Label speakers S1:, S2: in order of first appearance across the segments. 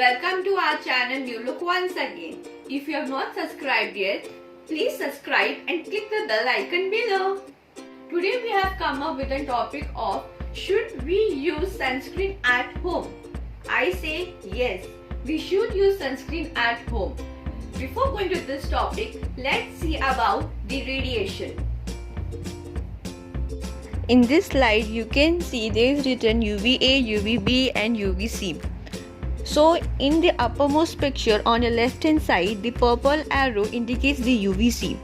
S1: Welcome to our channel New Look once again. If you have not subscribed yet, please subscribe and click the bell icon below. Today we have come up with a topic of should we use sunscreen at home? I say yes, we should use sunscreen at home. Before going to this topic, let's see about the radiation. In this slide, you can see there is written UVA, UVB and UVC. So in the uppermost picture on the left hand side, the purple arrow indicates the UVC,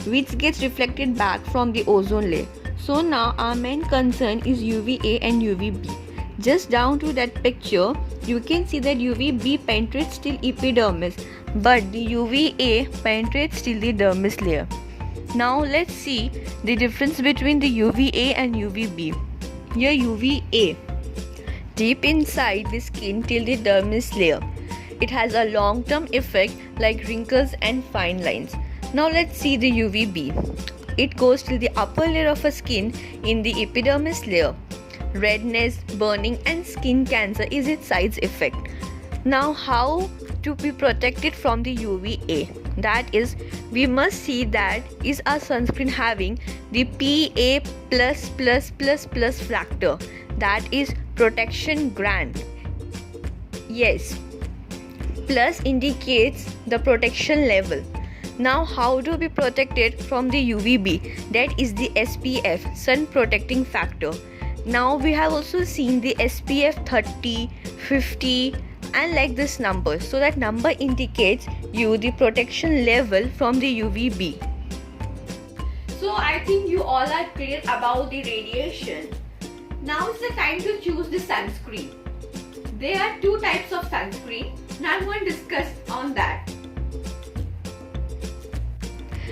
S1: which gets reflected back from the ozone layer. So now our main concern is UVA and UVB. Just down to that picture, you can see that UVB penetrates till epidermis, but the UVA penetrates till the dermis layer. Now let's see the difference between the UVA and UVB. Here UVA, deep inside the skin till the dermis layer. It has a long-term effect like wrinkles and fine lines. Now let's see the UVB. It goes till the upper layer of a skin in the epidermis layer. Redness, burning and skin cancer is its side effect. Now how to be protected from the UVA? That is, we must see that is our sunscreen having the PA++++ factor, that is protection grade. Yes, plus indicates the protection level. Now how to be protected from the UVB? That is the SPF, sun protecting factor. Now we have also seen the SPF 30, 50 and like this number. So that number indicates you the protection level from the UVB. So I think you all are clear about the radiation. Now it's the time to choose the sunscreen. There are two types of sunscreen. Now I'm going to discuss on that.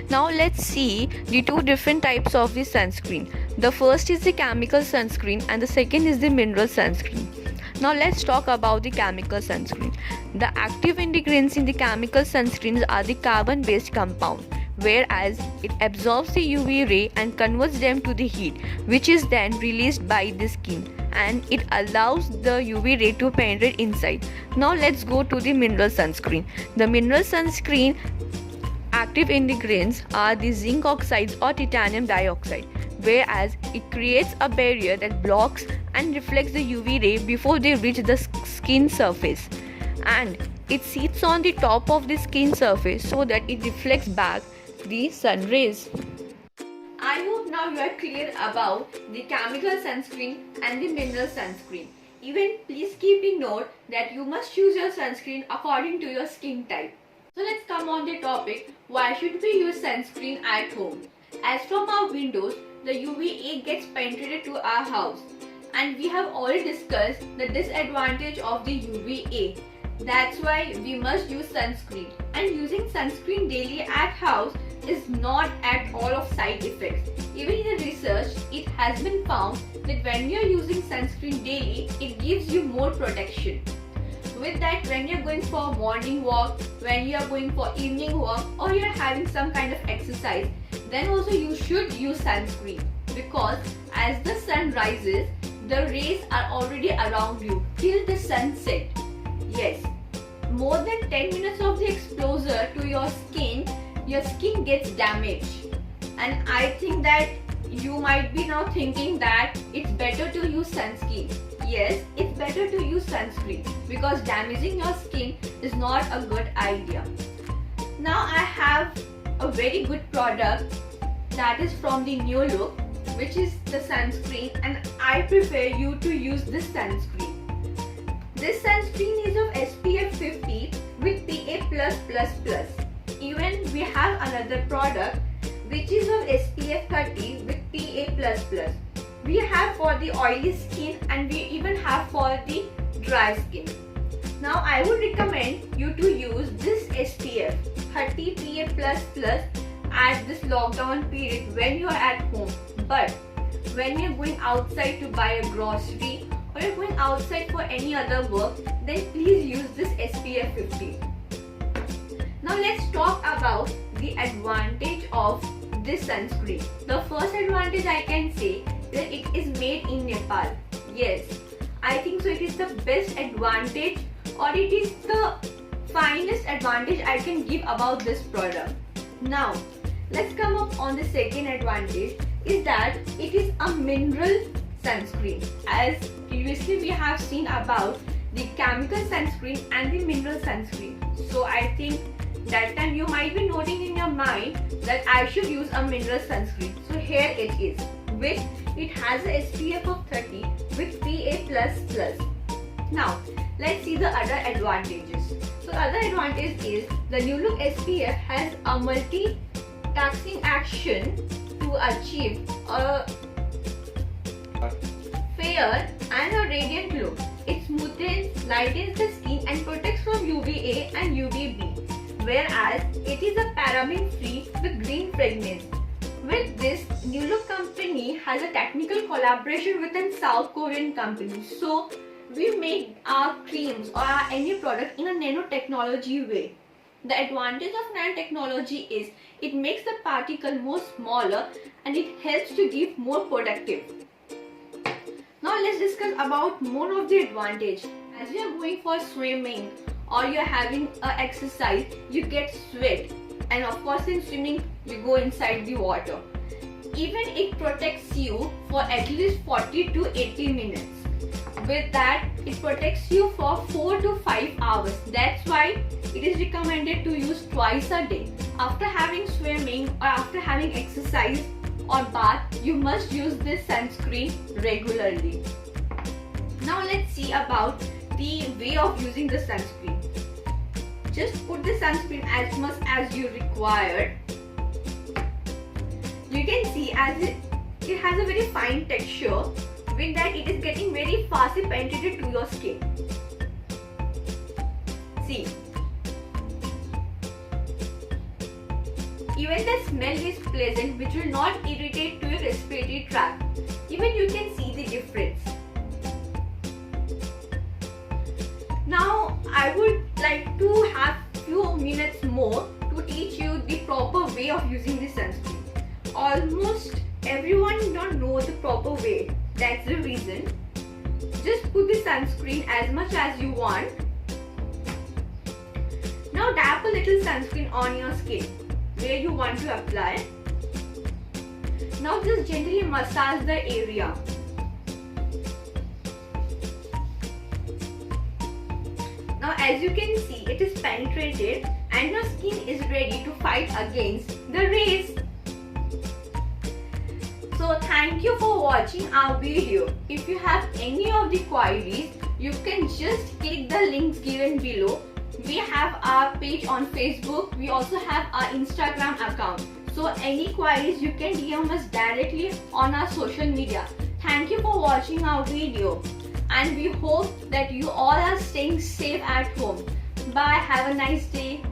S1: Now let's see the two different types of the sunscreen. The first is the chemical sunscreen and the second is the mineral sunscreen. Now let's talk about the chemical sunscreen. The active ingredients in the chemical sunscreens are the carbon-based compound, whereas it absorbs the UV ray and converts them to the heat, which is then released by the skin, and it allows the UV ray to penetrate inside. Now let's go to the mineral sunscreen. The mineral sunscreen active ingredients are the zinc oxides or titanium dioxide, whereas it creates a barrier that blocks and reflects the UV ray before they reach the skin surface, and it sits on the top of the skin surface so that it reflects back the sun rays. I hope now you are clear about the chemical sunscreen and the mineral sunscreen. Even please keep in note that you must choose your sunscreen according to your skin type. So let's come on the topic, why should we use sunscreen at home? As from our windows, the UVA gets penetrated to our house, and we have already discussed the disadvantage of the UVA. That's why we must use sunscreen, and using sunscreen daily at house is not at all of side effects. Even in the research, it has been found that when you are using sunscreen daily, it gives you more protection. With that, when you are going for a morning walk, when you are going for evening walk, or you are having some kind of exercise, then also you should use sunscreen, because as the sun rises, the rays are already around you till the sunset. Yes, more than 10 minutes of the exposure to your skin gets damaged. And I think that you might be now thinking that it's better to use sunscreen. Yes, it's better to use sunscreen because damaging your skin is not a good idea. Now I have a very good product that is from the New Look, which is the sunscreen, and I prefer you to use this sunscreen. This sunscreen is of SPF 50 with PA+++. Even we have another product which is of SPF 30 with PA++. We have for the oily skin and we even have for the dry skin. Now I would recommend you to use this SPF 30 PA++ at this lockdown period when you are at home. But when you are going outside to buy a grocery or you are going outside for any other work, then please use this SPF 50. Now let's talk about the advantage of this sunscreen. The first advantage I can say that it is made in Nepal. Yes, I think so it is the best advantage, or it is the finest advantage I can give about this product. Now let's come up on the second advantage, is that it is a mineral sunscreen. As previously we have seen about the chemical sunscreen and the mineral sunscreen. So I think that time you might be noting in your mind that I should use a mineral sunscreen. So here it is, which it has a SPF of 30 with PA++. Now let's see the other advantages. So the other advantage is the New Look SPF has a multi-tasking action to achieve a fair and a radiant look. It smoothens, lightens the skin and protects from UVA and UVB, whereas it is a paraben-free with green fragrance. With this, New Look company has a technical collaboration with a South Korean company. So we make our creams or any product in a nanotechnology way. The advantage of nanotechnology is it makes the particle more smaller and it helps to give more productive. Now let's discuss about more of the advantage. As you are going for swimming or you are having a exercise, you get sweat, and of course in swimming you go inside the water. Even it protects you for at least 40 to 80 minutes. With that, it protects you for 4 to 5 hours. That's why it is recommended to use twice a day. After having swimming or after having exercise or bath, you must use this sunscreen regularly. Now let's see about the way of using the sunscreen. Just put the sunscreen as much as you require. You can see as it has a very fine texture. With that, it is getting very fastly penetrated to your skin. See, even the smell is pleasant, which will not irritate to your respiratory tract. Even you can see the difference. Now I would like to have few minutes more to teach you the proper way of using the sunscreen. Almost everyone do not know the proper way. That's the reason. Just put the sunscreen as much as you want. Now dab a little sunscreen on your skin where you want to apply. Now just gently massage the area. Now as you can see, it is penetrated and your skin is ready to fight against the rays. So thank you for watching our video. If you have any of the queries, you can just click the links given below. We have our page on Facebook. We also have our Instagram account. So any queries you can DM us directly on our social media. Thank you for watching our video, and we hope that you all are staying safe at home. Bye. Have a nice day.